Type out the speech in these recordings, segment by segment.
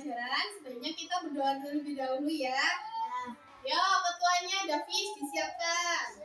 pelajaran, sebaiknya kita berdoa terlebih dahulu ya. Ya, ketuanya Davis disiapkan.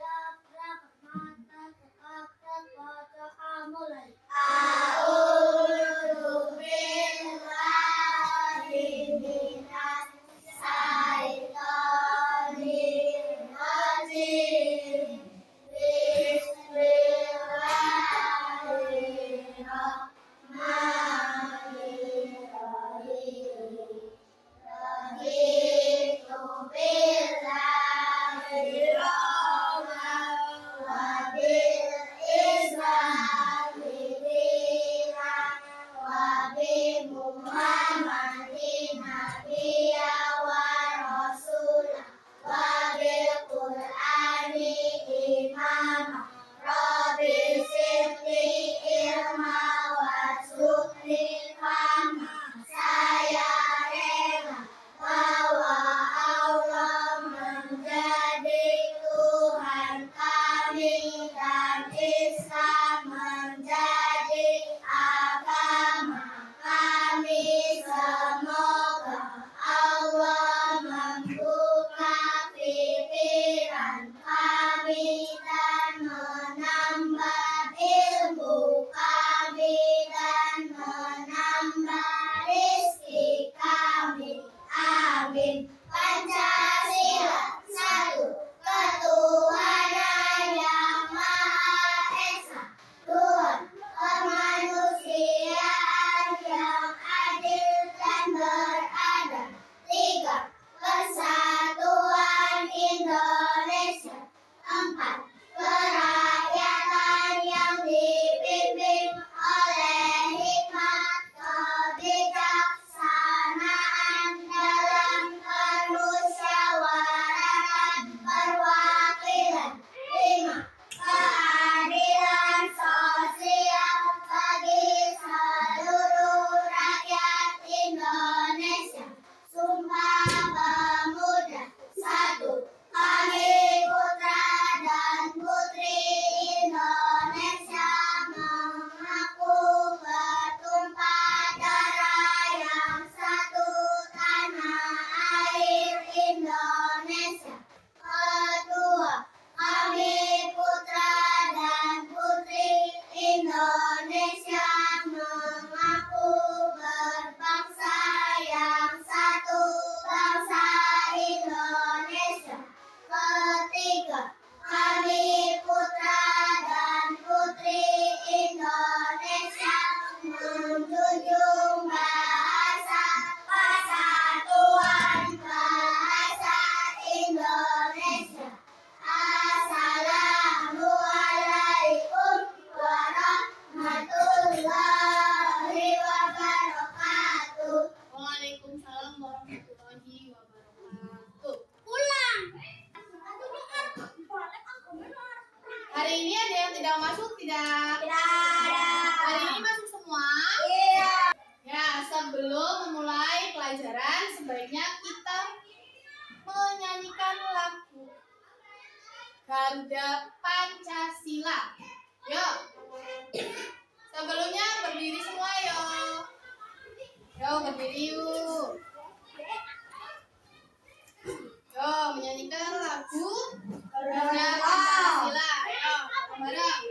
Hari ini ada yang tidak masuk tidak? Hari ini masuk semua? Iya. Ya, sebelum memulai pelajaran sebaiknya kita menyanyikan lagu Garuda Pancasila. Yuk. Sebelumnya berdiri semua yuk. Yuk berdiri yuk. Yuk menyanyikan lagu Garuda Pancasila. Yuk, bareng.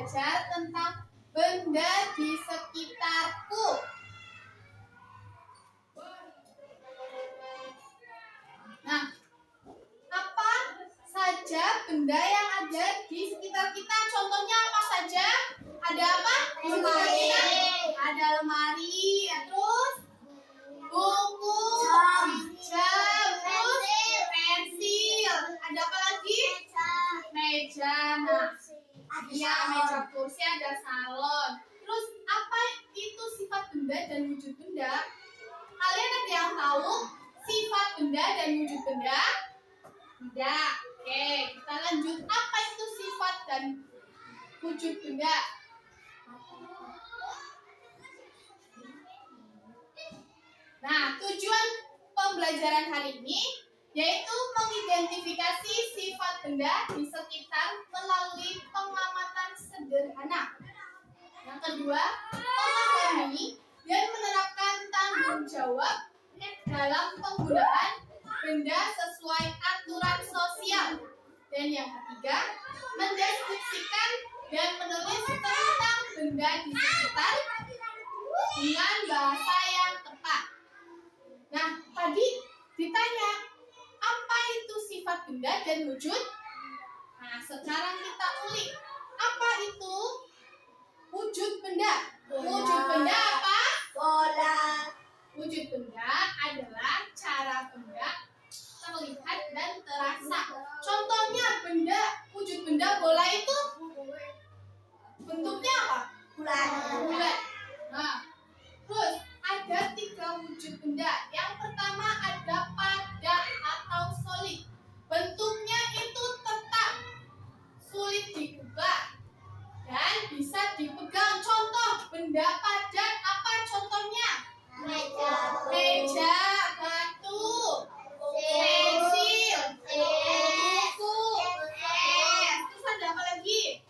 belajar tentang benda di sekitarku. Nah, apa saja benda yang ada di sekitar kita? Contohnya apa saja? Ada apa? Di sekitar kita? Ada lemari, ya, terus buku, jam, terus pensil. Ada apa lagi? Meja. Nah, iya, meja kursi, ada salon. Terus apa itu sifat benda dan wujud benda? Kalian ada yang tahu sifat benda dan wujud benda? Tidak. Oke, kita lanjut. Apa itu sifat dan wujud benda? Nah, tujuan pembelajaran hari ini yaitu mengidentifikasi sifat benda di sekitar melalui pengamatan sederhana. Yang kedua, memahami dan menerapkan tanggung jawab dalam penggunaan benda sesuai aturan sosial. Dan yang ketiga, mendeskripsikan dan menulis tentang benda di sekitar dengan bahasa yang tepat. Nah, tadi ditanya, apa itu sifat benda dan wujud? Nah, sekarang kita ulik. Apa itu wujud benda? Wujud benda apa? Bola. Wujud benda adalah cara benda terlihat dan terasa. Contohnya benda, wujud benda bola itu bentuknya apa? Bulat. Nah, terus ada 3 wujud benda. Yang pertama ada padat atau solid. Bentuknya itu tetap, sulit diubah dan bisa dipegang. Contoh benda padat apa contohnya? Meja, batu, pensil, buku, terus ada apa lagi?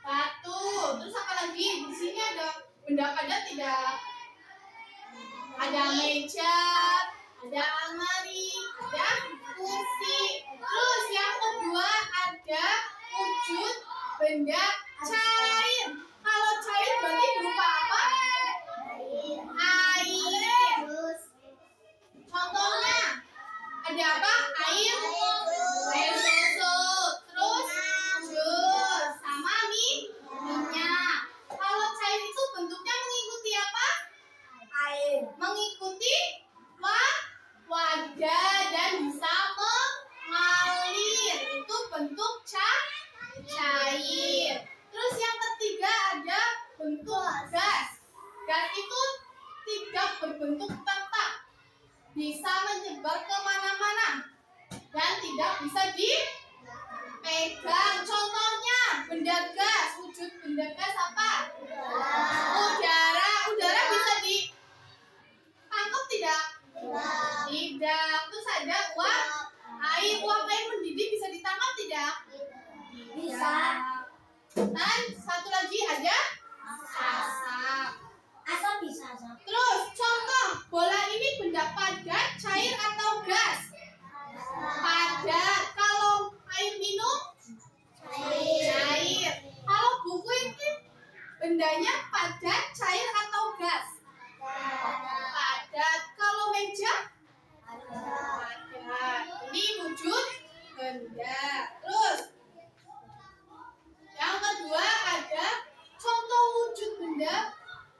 Batu, terus apa lagi? Di sini ada benda padat tidak? Ada meja, ada almari, ada kursi. Terus yang kedua ada wujud benda cair. Kalau cair berarti berupa apa? Air. Contohnya ada apa? Air susu, terus jus, sama minyak. Kalau cair itu bentuknya mengikuti apa? Mengikuti wadah dan bisa mengalir. Itu bentuk cair. Terus yang ketiga ada bentuk gas. Gas itu tidak berbentuk tetap, bisa menyebar kemana-mana dan tidak bisa dipegang. Contohnya benda gas. Wujud benda gas apa? Udara. Udara bisa ditangkap tidak? Tidak. Terus ada uap air. Uap air mendidih bisa ditangkap tidak? Bisa. Dan satu lagi ada asap. Asap bisa. Terus contoh bola ini benda padat, cair atau gas? Padat. Kalau air minum? Cair. Kalau buku ini bendanya padat, cair atau gas? Padat. Kalau meja? Padat. Ini wujud benda. Terus yang kedua ada contoh wujud benda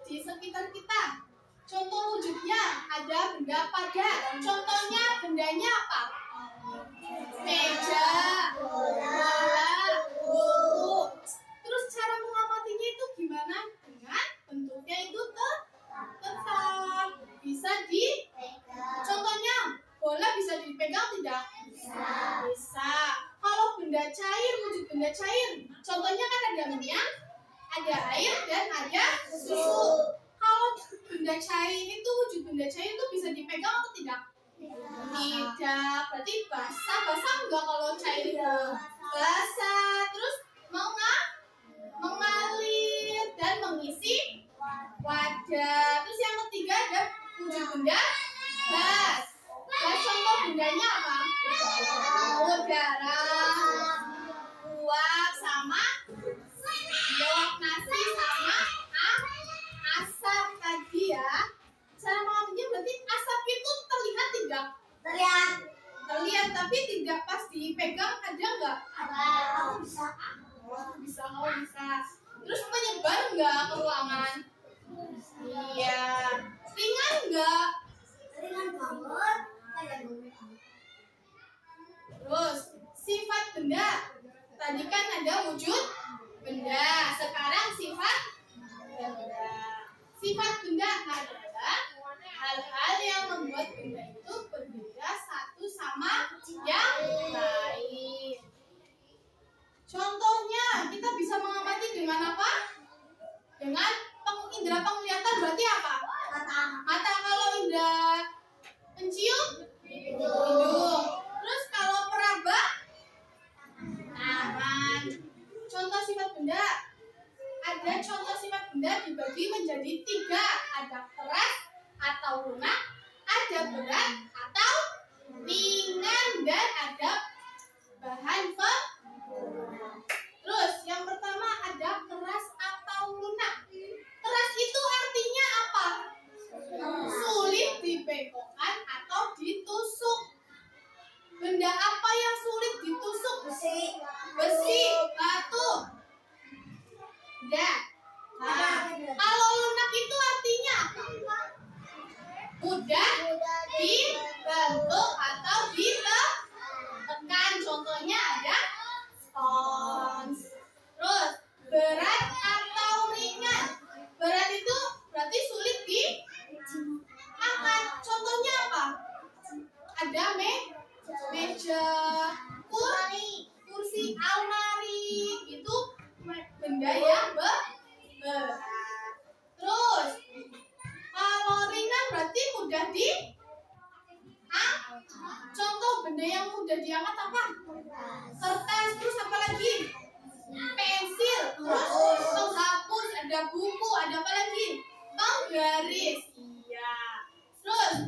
di sekitar kita. Contoh wujudnya ada benda padat. Contohnya bendanya apa? Meja, bola, buku. Terus cara mengamatinya itu gimana? Dengan bentuknya itu tetap bisa contohnya bola bisa dipegang tidak? Bisa. Kalau benda cair, wujud benda cair, contohnya kan ada minyak, ada air, dan ada susu. Kalau benda cair itu, wujud benda cair itu bisa dipegang atau tidak? Tidak. Berarti basah. Basah enggak kalau cair itu? Basah. Terus mengalir dan mengisi wadah. Terus yang ketiga ada wujud benda gas. Gas contoh bendanya apa? Udara, uap, tidak pas dipegang ada nggak? Aku bisa. Bisa, bisa. Terus menyebar nggak ke ruangan? Iya. Ringan nggak? Ringan banget. Terus sifat benda. Tadi kan ada wujud benda. Sekarang sifat benda. Sifat benda adalah hal-hal yang membuat benda itu berbeda satu sama yang lain. Contohnya, kita bisa mengamati dengan apa? Dengan indera penglihatan berarti apa? Mata. Kalau indera pencium, hidung. Terus kalau peraba, tangan. Contoh sifat benda. Ada contoh sifat benda dibagi menjadi 3. Ada keras atau lunak, ada berat atau ringan, dan ada bahan pembuat. Terus yang pertama ada keras atau lunak. Keras itu artinya apa? Sulit dibengkokkan atau ditusuk. Benda apa yang sulit ditusuk? Besi, batu. Ya. Nah, kalau lunak itu artinya apa? Mudah dibentuk atau ditekan. Contohnya ada spons. Terus berat atau ringan. Berat itu berarti sulit diangkat. Contohnya apa? Ada meja, kursi, almari. Itu benda yang berat. Terus kalau ringan berarti mudah diangkat. Contoh benda yang mudah diangkat apa? Kertas. Terus apa lagi? Pensil. Terus penghapus. Ada buku. Ada apa lagi? Penggaris. Iya. Terus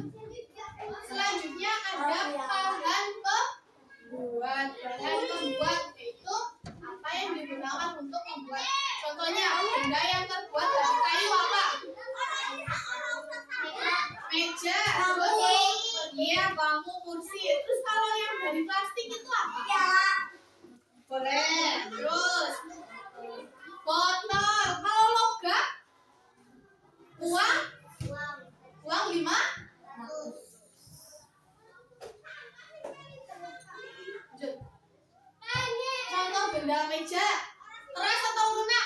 selanjutnya ada bahan pembuat. Bahan pembuat itu apa yang digunakan untuk membuat. Contohnya benda yang terbuat dari kayu apa? Meja. Terus iya, bangku, kursi. Terus kalau yang dari plastik itu apa? Boleh. Terus botol. Kalau logam? Uang 5. Contoh benda meja. Keras atau lunak?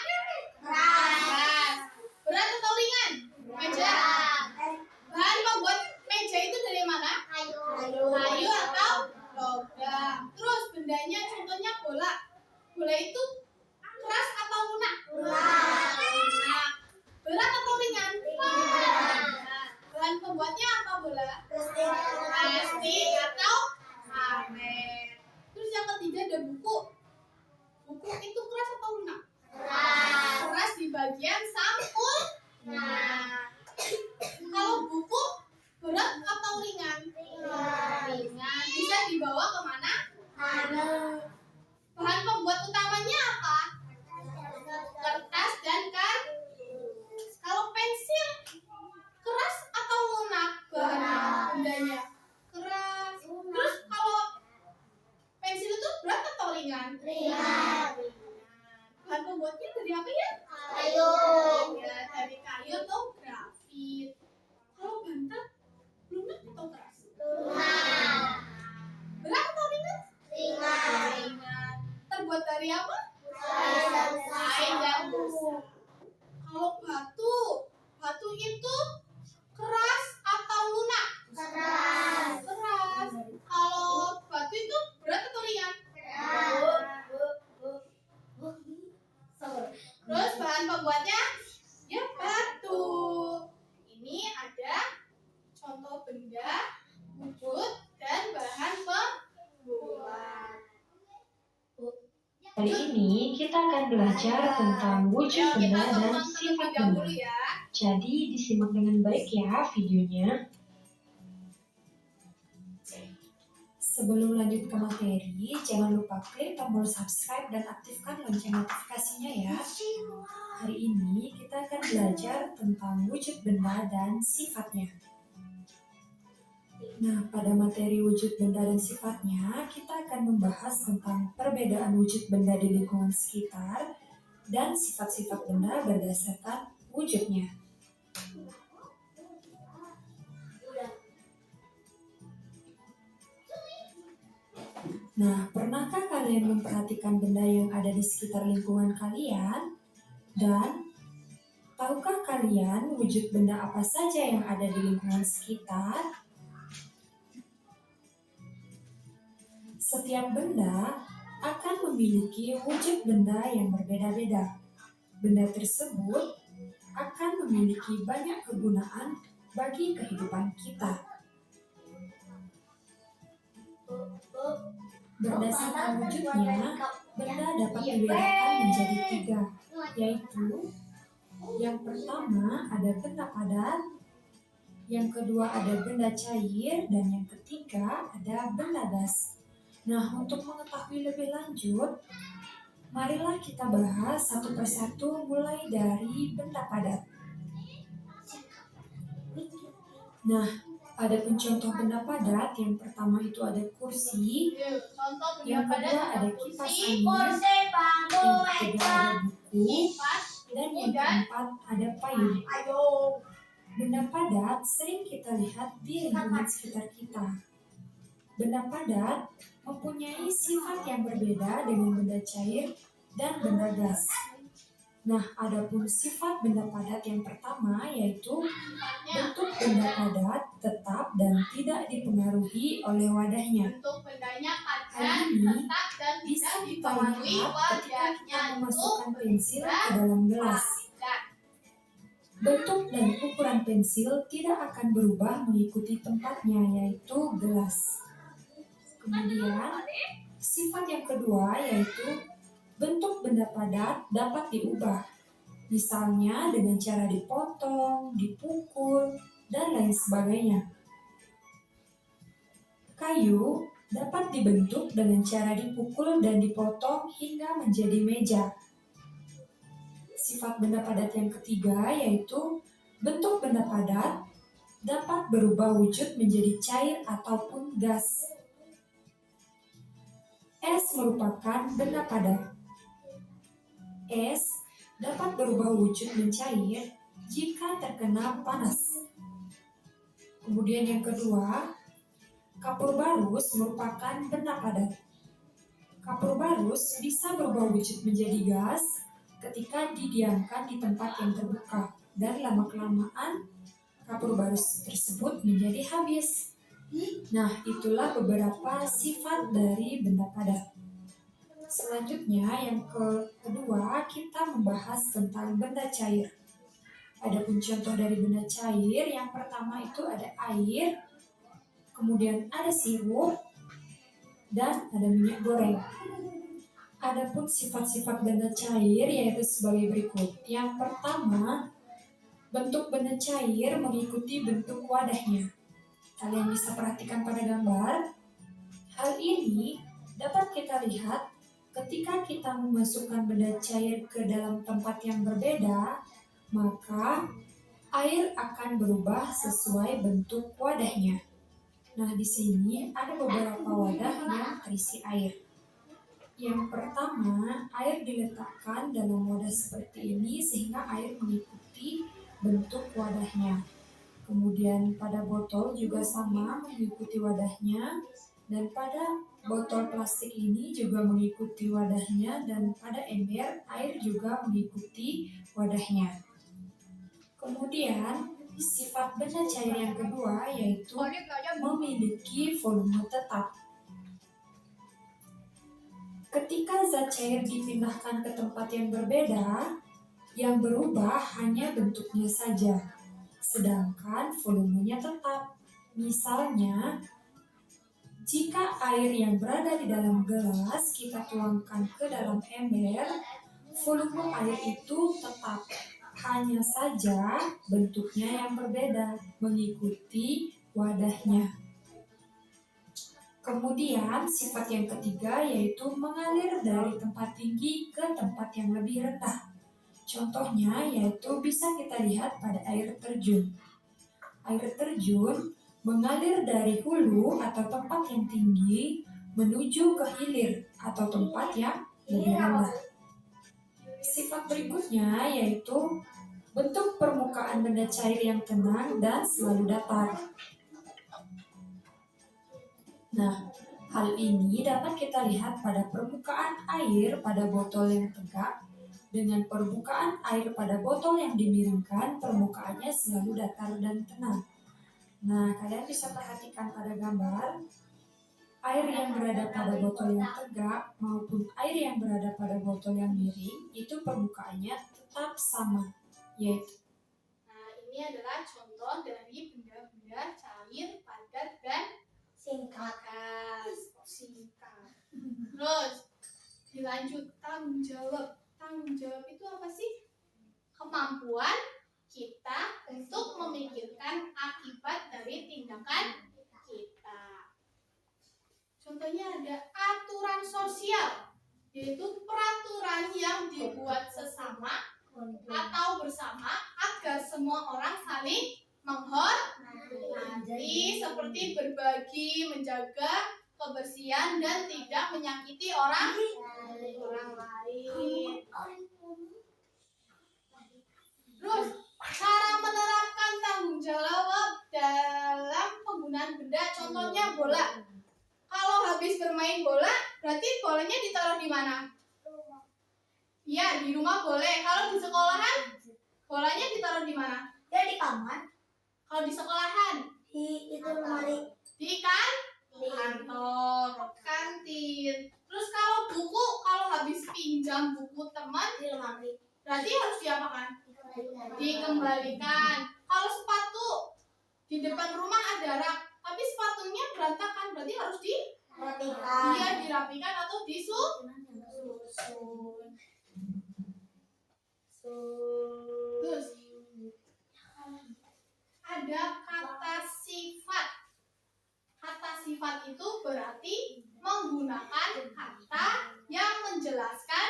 Keras. Berat atau ringan? Meja. Bahan pembuat meja itu dari mana? Kayu atau logam. Terus bendanya contohnya bola. Bola itu keras atau lunak? Lunak. Berat atau ringan? Bahan pembuatnya apa bola? Plastik atau karet. Terus yang ketiga ada buku. Buku itu keras atau lunak? Keras di bagian sampul. Nah, kalau buku berat atau ringan? Ringan. Bisa dibawa kemana? Bahan pembuat utamanya apa? Kertas dan kardus. Kalau pensil keras atau lunak? Bendanya keras. Terus kalau pensil itu berat atau ringan? Ringan. Bahan pembuatnya dari apa ya? Kayu. Ya, dari kayu atau grafit. Kalau bantal lunak atau keras? Lunak. Berat atau ringan? Ringan. Terbuat dari apa? Kain dan busa. Kalau batu itu keras atau lunak? Keras. Kalau batu itu berat atau ringan? Terus bahan pembuatnya? Ya, batu. Ini ada contoh benda, wujud, dan bahan pembuat. Hari ini kita akan belajar tentang wujud benda dan sifat benda. Jadi disimak dengan baik ya videonya. Sebelum lanjut ke materi, jangan lupa klik tombol subscribe dan aktifkan lonceng notifikasinya ya. Hari ini kita akan belajar tentang wujud benda dan sifatnya. Nah, pada materi wujud benda dan sifatnya, kita akan membahas tentang perbedaan wujud benda di lingkungan sekitar dan sifat-sifat benda berdasarkan wujudnya. Nah, pernahkah kalian memperhatikan benda yang ada di sekitar lingkungan kalian? Dan tahukah kalian wujud benda apa saja yang ada di lingkungan sekitar? Setiap benda akan memiliki wujud benda yang berbeda-beda. Benda tersebut akan memiliki banyak kegunaan bagi kehidupan kita. Berdasarkan wujudnya, benda dapat dibedakan menjadi 3, yaitu yang pertama ada benda padat, yang kedua ada benda cair, dan yang ketiga ada benda gas. Nah, untuk mengetahui lebih lanjut, marilah kita bahas satu persatu mulai dari benda padat. Nah, ada pun contoh benda padat. Yang pertama itu ada kursi, Contoh yang benda kedua padat ada kursi, kipas angin, Kursi, bambu, yang ketiga ada buku, kipas, dan yang keempat ada payung. ayo. Benda padat sering kita lihat di lingkungan sekitar kita. Benda padat mempunyai sifat yang berbeda dengan benda cair dan benda gas. Nah, adapun sifat benda padat yang pertama yaitu bentuk benda padat tetap dan tidak dipengaruhi oleh wadahnya. Bentuk bendanya padat, Hal ini tetap dan bisa tidak kita dipengaruhi lihat ketika kita wadahnya. memasukkan pensil ke dalam gelas. Padat. Bentuk dan ukuran pensil tidak akan berubah mengikuti tempatnya, yaitu gelas. Kemudian, sifat yang kedua yaitu bentuk benda padat dapat diubah. Misalnya dengan cara dipotong, dipukul, dan lain sebagainya. Kayu dapat dibentuk dengan cara dipukul dan dipotong hingga menjadi meja. Sifat benda padat yang ketiga yaitu bentuk benda padat dapat berubah wujud menjadi cair ataupun gas. Es merupakan benda padat. Es dapat berubah wujud mencair jika terkena panas. Kemudian yang kedua, kapur barus merupakan benda padat. Kapur barus bisa berubah wujud menjadi gas ketika didiamkan di tempat yang terbuka, dan lama-kelamaan kapur barus tersebut menjadi habis. Nah, itulah beberapa sifat dari benda padat. Selanjutnya, yang kedua, kita membahas tentang benda cair. Adapun contoh dari benda cair, yang pertama itu ada air, kemudian ada sirup, dan ada minyak goreng. Adapun sifat-sifat benda cair yaitu sebagai berikut. Yang pertama, bentuk benda cair mengikuti bentuk wadahnya. Kalian bisa perhatikan pada gambar. Hal ini dapat kita lihat ketika kita memasukkan benda cair ke dalam tempat yang berbeda, maka air akan berubah sesuai bentuk wadahnya. Nah, di sini ada beberapa wadah yang terisi air. Yang pertama, air diletakkan dalam wadah seperti ini sehingga air mengikuti bentuk wadahnya. Kemudian pada botol juga sama mengikuti wadahnya, dan pada botol plastik ini juga mengikuti wadahnya, dan pada ember air juga mengikuti wadahnya. Kemudian sifat benda cair yang kedua yaitu memiliki volume tetap. Ketika zat cair dipindahkan ke tempat yang berbeda, yang berubah hanya bentuknya saja, sedangkan volumenya tetap. Misalnya, jika air yang berada di dalam gelas kita tuangkan ke dalam ember, volume air itu tetap, hanya saja bentuknya yang berbeda mengikuti wadahnya. Kemudian sifat yang ketiga yaitu mengalir dari tempat tinggi ke tempat yang lebih rendah. Contohnya yaitu bisa kita lihat pada air terjun. Air terjun mengalir dari hulu atau tempat yang tinggi menuju ke hilir atau tempat yang lebih rendah. Sifat berikutnya yaitu bentuk permukaan benda cair yang tenang dan selalu datar. Nah, hal ini dapat kita lihat pada permukaan air pada botol yang tegak dengan permukaan air pada botol yang dimiringkan, permukaannya selalu datar dan tenang. Nah, kalian bisa perhatikan pada gambar, air yang berada pada botol yang tegak maupun air yang berada pada botol yang miring itu permukaannya tetap sama, yaitu. Nah, ini adalah contoh dari benda-benda cair, padat, dan singkat. Terus dilanjut tanggung jawab. Tanggung jawab itu apa sih? Kemampuan kita untuk memikirkan akibat dari tindakan kita. Contohnya ada aturan sosial, yaitu peraturan yang dibuat sesama atau bersama agar semua orang saling menghormati, seperti berbagi, menjaga kebersihan dan tidak menyakiti orang lain. Terus cara menerapkan tanggung jawab dalam penggunaan benda, contohnya bola. Kalau habis bermain bola, berarti bolanya ditaruh di mana? Iya, di rumah boleh. Kalau di sekolahan, bolanya ditaruh di mana? Ya di kamar. Kalau di sekolahan, Di itu lemari. di kantong, kantin. Terus kalau buku, kalau habis pinjam buku teman, Di lemari. berarti harus diapakan? Dikembalikan. Kalau sepatu, di depan rumah ada rak, tapi sepatunya berantakan, berarti harus dirapikan atau disusun. Terus ada kata sifat. Kata sifat itu berarti menggunakan kata yang menjelaskan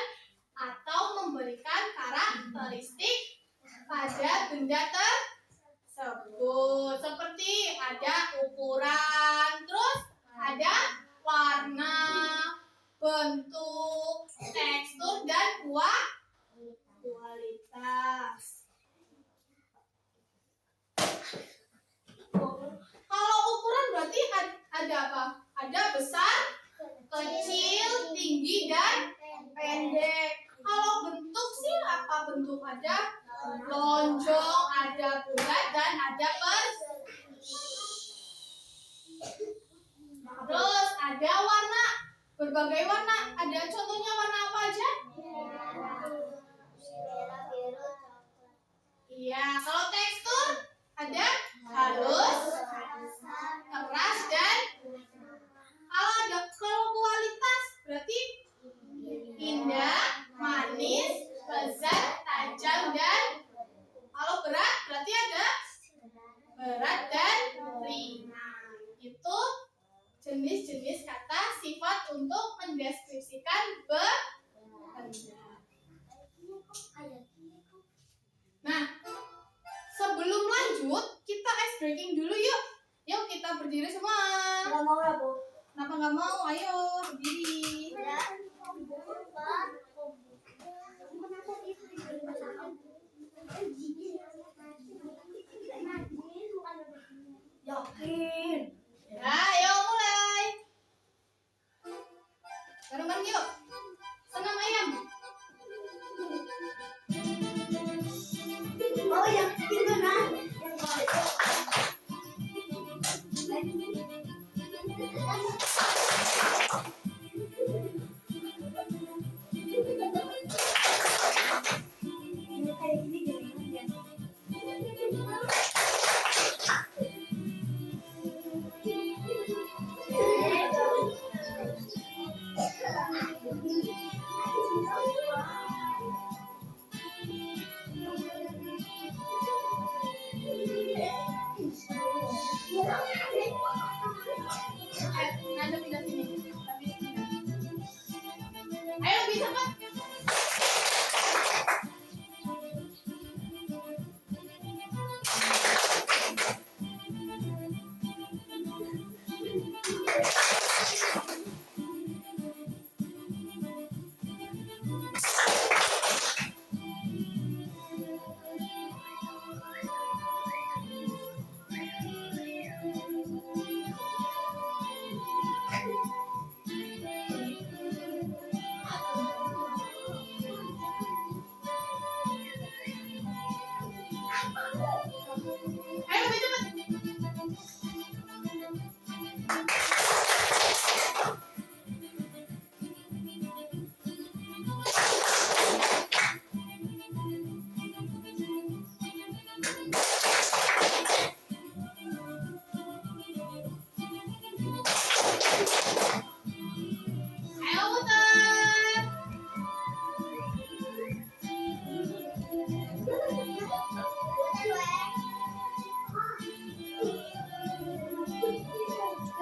atau memberikan karakteristik pada benda tersebut. Seperti ada ukuran, terus ada warna, bentuk, tekstur, dan kualitas. Kalau ukuran berarti ada apa? Ada besar, kecil, tinggi, dan pendek. Kalau bentuk sih apa bentuk? Ada lonjong, ada bulat, dan ada Terus ada warna, berbagai warna. Ada contohnya warna apa aja? Iya, kalau tekstur ada halus, keras, dan kalau kualitas berarti indah, manis, lezat, tajam, dan kalau berat berarti ada berat dan ringan. Itu jenis-jenis kata sifat untuk mendeskripsikan benda. Nah, sebelum lanjut, kita ice breaking dulu yuk. Yuk kita berdiri semua. Nggak mau ya, Bu? Kenapa nggak mau? Ayo berdiri. Yakin. Ya, ayo mulai. Bareng-bareng yuk. Senam ayam. Oh yang itu nah. Nanda pindah sini. Ayo bisa kan?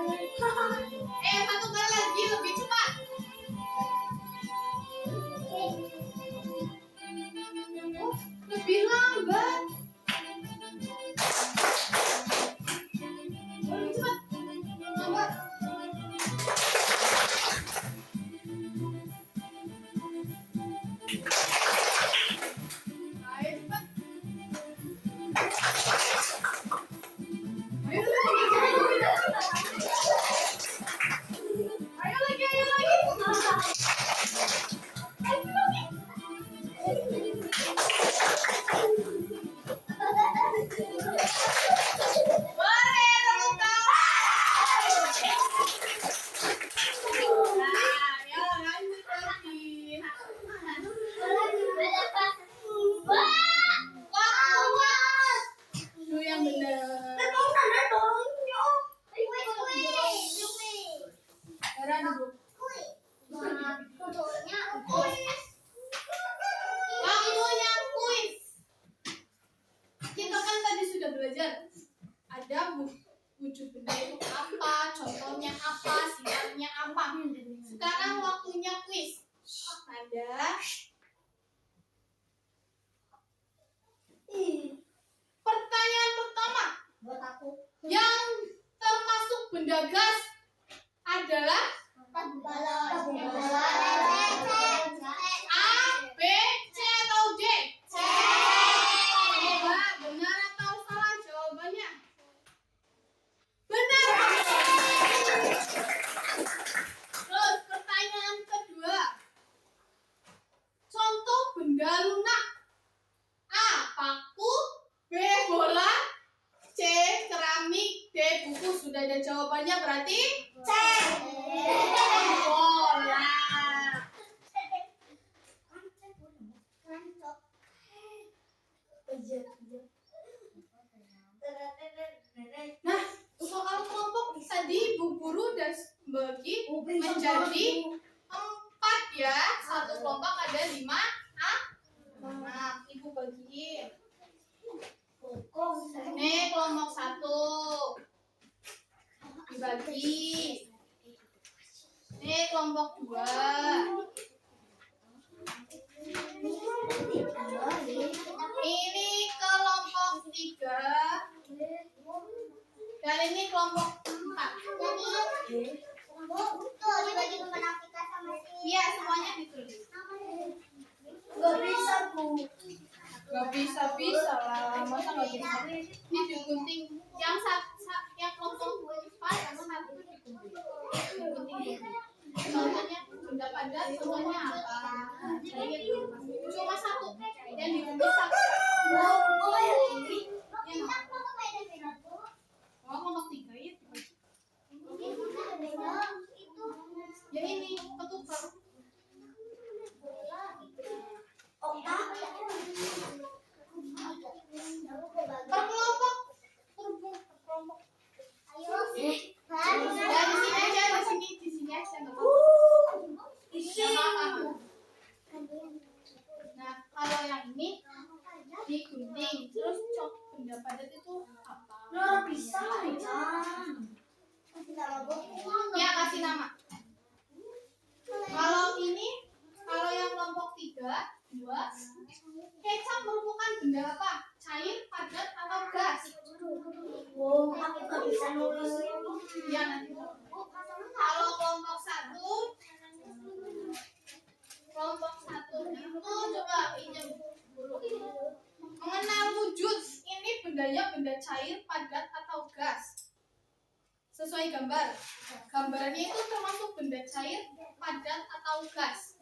Satu kali lagi lebih cepat. Lebih lambat. Lebih cepat. Lambat. Ayo cepat. Ayo lagi. Ayo lagi. Waktunya kuis. Kita kan tadi sudah belajar ada wujud benda itu apa, contohnya apa, sifatnya apa. Sekarang waktunya kuis. Ada pertanyaan pertama Buat aku. yang termasuk benda gas adalah A, B, C atau D? Coba benar atau salah jawabannya? Benar. Terus pertanyaan kedua. Contoh benda lunak. A, paku, B, bola, C, keramik, D, buku. Sudah ada jawabannya berarti? C. Bola. Nah, soal kelompok tadi Bu Guru udah bagi menjadi 4 ya. Satu kelompok ada 5 anak. Ibu bagiin. Nih kelompok 1 dibagi. Nih kelompok 2. Ini kelompok 3. Dan ini kelompok 4. Iya, semuanya ditulis. Gak bisa, Bu. Gak bisa lah, masa gak bisa? Ini digunting. Yang kelompok 4 sama 1 digunting. Contohnya benda padat, contohnya apa? Cuma 1. Dan digunting 1. Oh, kelompok 3 ya. Ya ini ketukar. Per kelompok. Ya di sini aja, di sini aja. Nggak apa-apa. Nah, kalau yang ini digunting, terus cok benda padat itu apa? Bisa, Ya kasih nama. Kalau ini, kalau yang kelompok 3, 2, kecap merupakan benda apa? Cair, padat, atau gas? Oh, aku gak bisa nulis. Ya nanti. Kalau kelompok 1 itu coba pinjam dulu. Mengenal wujud, ini bendanya benda cair, padat, atau gas? Sesuai gambar. Gambarnya itu termasuk benda cair, padat, atau gas?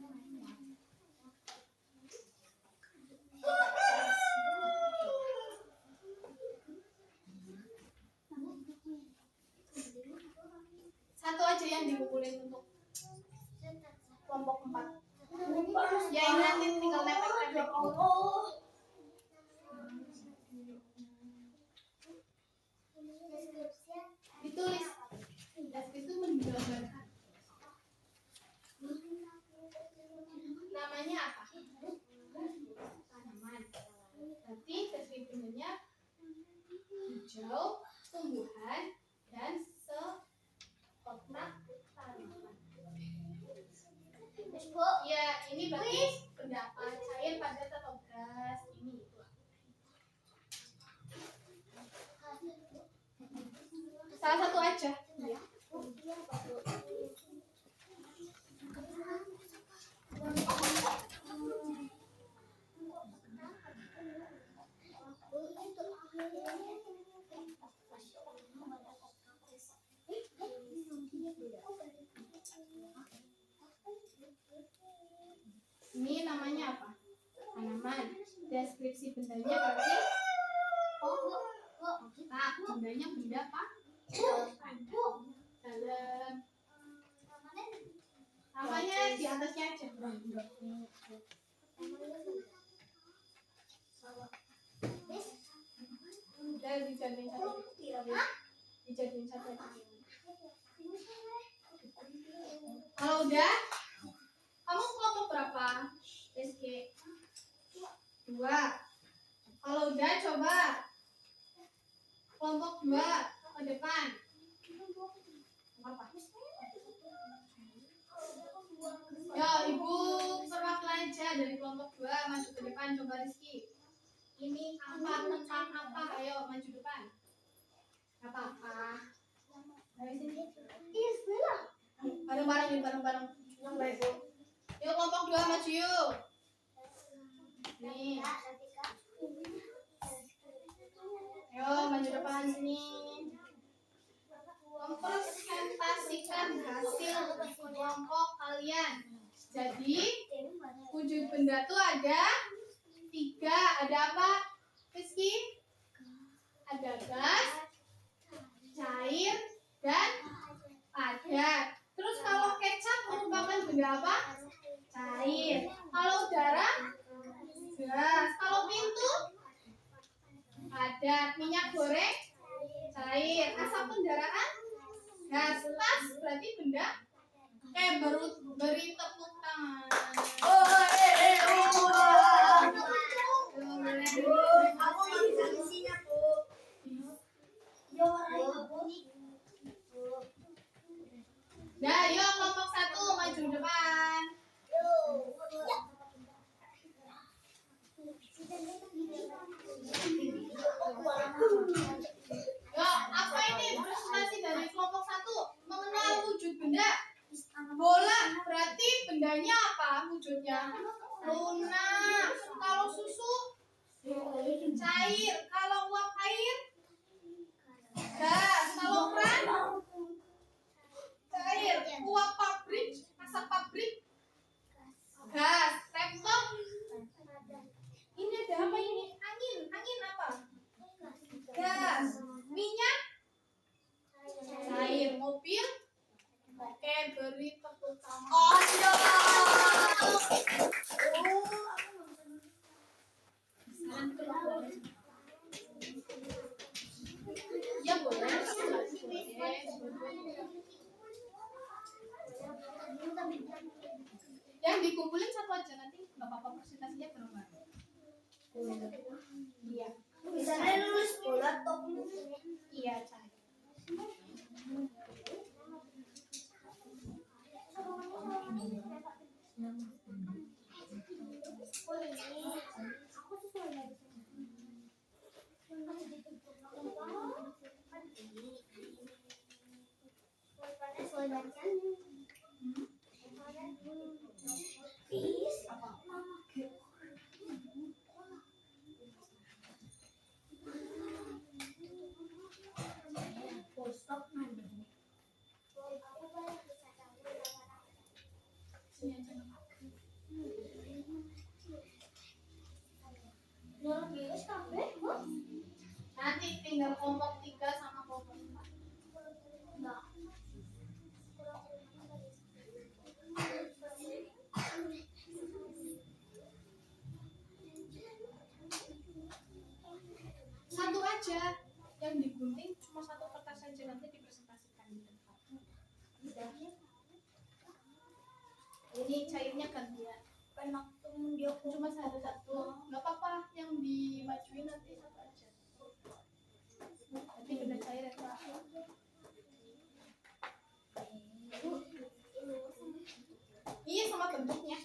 Satu aja yang dipukulin untuk kelompok 4. Ya ini nanti tinggal nepek-nepek. Ditulis. Itu menggambarkan. Namanya apa? Tanaman. Berarti deskripsinya hijau, tumbuhan, dan ini pendapat cair, padat atau gas. Ini itu. Salah satu aja. Ya. Ini namanya apa? Tanaman. Deskripsi bendanya berarti nah, bendanya benda apa? Dalam. Namanya di atasnya aja. Udah dijadiin satu. Dijadiin satu aja. Kalau udah, kamu kelompok berapa? SG 2. Kalau udah coba kelompok 2 ke depan. Apa? Ya, Ibu perwakilan aja dari kelompok 2 maju ke depan. Coba Rizky. Ini apa tentang apa? Ayo maju depan. Apa-apa. Dari sini. Iya, sebelah. Bareng-bareng nih, bareng-bareng. Yuk kelompok 2 maju yuk. Nih. Ayo maju depan sini. Mempresentasikan hasil kelompok kalian. Jadi wujud benda tuh ada 3. Ada apa, Rizky? Ada gas, cair, dan padat. Terus kalau kecap merupakan benda apa? Cair. Kalau udara? Gas. Kalau pintu? Padat. Minyak goreng? Cair. Asap kendaraan? Gas. Tas berarti benda? Beri tepuk tangan. Aku nggak bisa isinya, Bu. Ya, warnanya kuning. Nah, yuk kelompok 1 maju depan. Yuk, apa ini presentasi dari kelompok 1? Mengenal wujud benda. Bola berarti bendanya apa wujudnya? Lunak. Kalau susu cair. Kalau uap air gas. Kalau keran cair. Uap pabrik, asap pabrik gas. Laptop ini ada apa ini? Angin apa? Gas. Minyak cair. Mobil. Oke, beri tepuk tangan. Oh, siap. Sekarang keluar. Ya boleh. Yang dikumpulin satu aja, nanti nggak apa-apa presentasinya berubah. Iya. Misalnya nulis bola top. Iya, cair. Nanti tinggal kelompok 3 sama kelompok 4. Satu aja. Yang digunting cuma satu kertas saja, nanti dipresentasikan di tempat. Ini cairnya gantian. Enak temen dia. Cuma satu. Nggak apa-apa, yang dimajuin nanti satu aja. Nanti benda cair itu apa? Iya, sama bentuknya.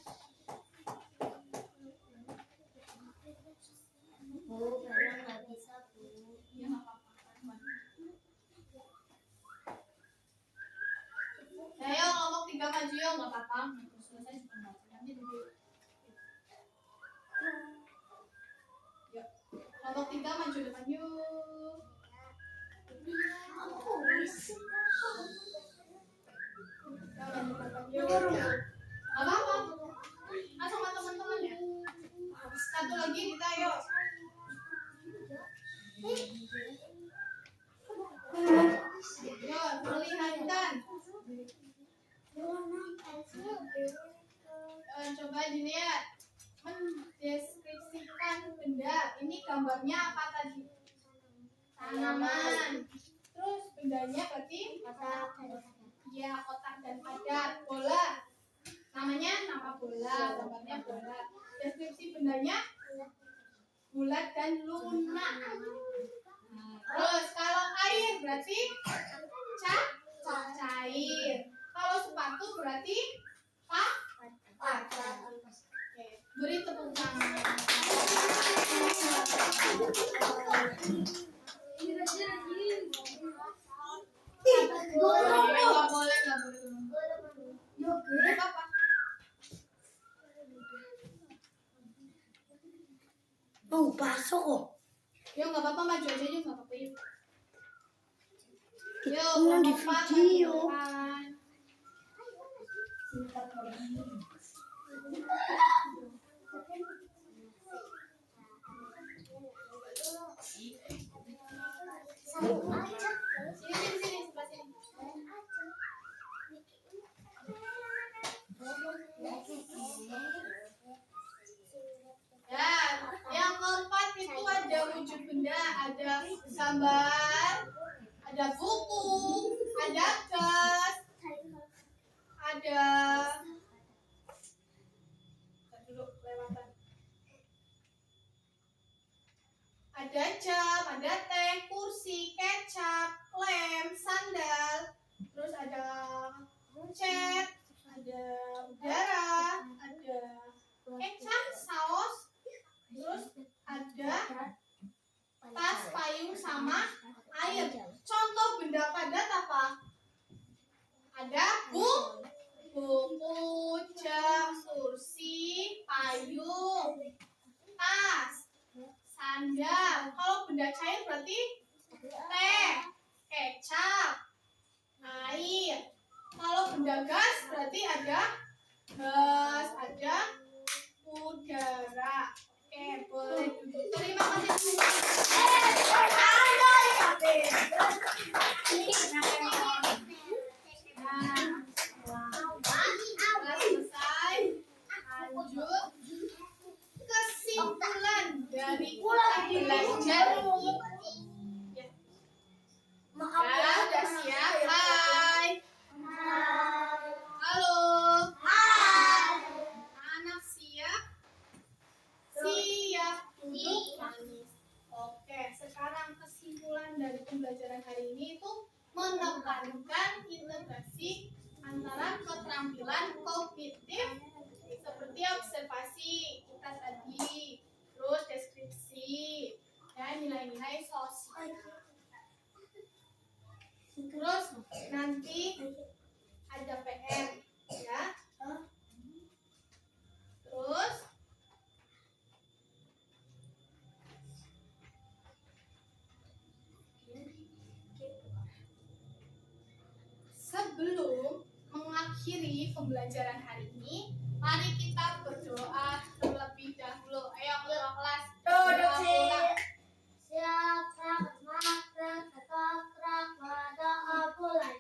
yuk, nggak apa-apa. Selesai juga nggak apa-apa. Nanti dulu. Yuk, kelompok 3 maju depan yuk. Apa-apa? Sama teman-teman ya. Satu lagi kita yuk. Yuk, perlihatkan. Coba dilihat. Mendeskripsikan benda. Ini gambarnya apa tadi? Tanaman. Terus bendanya berarti? Ya, kotak dan padat. Bola. Namanya nama bola. Gambarnya bola. Deskripsi bendanya? Bulat dan lunak. Terus kalau air berarti? Cair. Kalau sepatu berarti? Oke, beri tepuk tangan. Nggak boleh. Nggak apa-apa. Pasok kok. Yuk, nggak apa-apa, maju aja yuk, nggak apa-apa yuk. Yuk, Itu di kelompok 4 video. Sini, sebelah sini. Ya, yang keempat itu ada wujud benda, ada gambar, ada buku, ada gas, ada ada jam, ada teh, kursi, kecap, lem, sandal, terus ada cat, ada udara, ada kecap, saus, terus ada tas, payung, sama air. Contoh benda padat apa? Ada buku, jam, kursi, payung, tas, sandal. Kalau benda cair berarti teh, kecap, air. Kalau benda gas berarti ada gas, ada udara. Oke, boleh duduk. Terima kasih. Selesai. Lanjut. Kesimpulan dari kita belajar ini. Maaf Ya, ya. udah siap. Hai. Halo. Anak siap? Siap. Duduk manis. Oke, sekarang kesimpulan dari pembelajaran hari ini itu menekankan integrasi antara keterampilan kognitif seperti observasi kita tadi, terus deskripsi, dan nilai-nilai sosial. Terus nanti ada PR ya. Terus sebelum mengakhiri pembelajaran hari ini, mari kita berdoa terlebih dahulu. Ayo ketua kelas. Duduk sih. Doa. Siapa maka ketoprak pada bulan.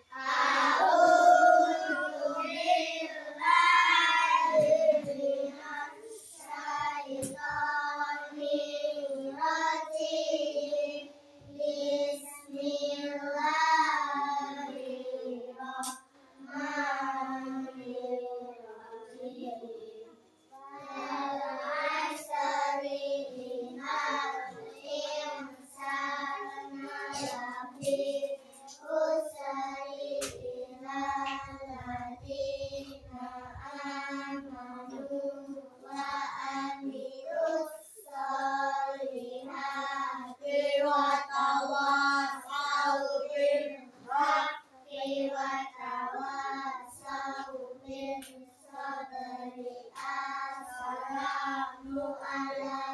Assalamualaikum.